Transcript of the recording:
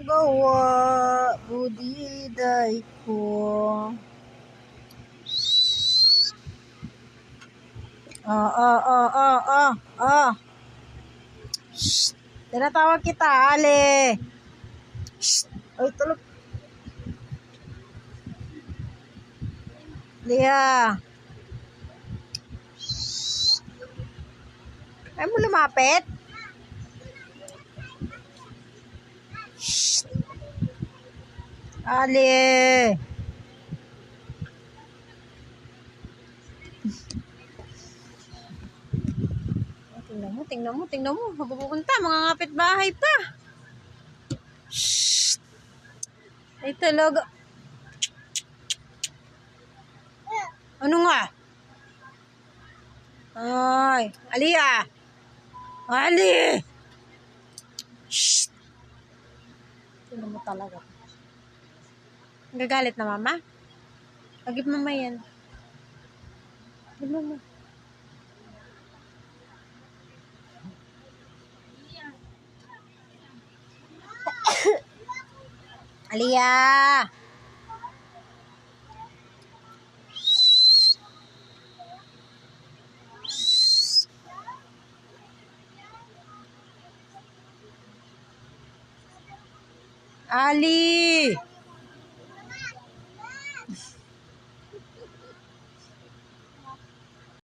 gawa, budiday ko. Shh. Tinatawag kita, Ali. Shh. Ay, tulog. Lia. Shh. Ay mo lumapit? Shh. Ali. Tingnan mo. Mapupunta, mga kapitbahay pa. Shh. Ay talaga. Ano nga? Ay, Alia. Ali. Shh. Tingnan mo talaga. Gagalit na mama? Agip mama yan. Agip mama. Alia. Ali.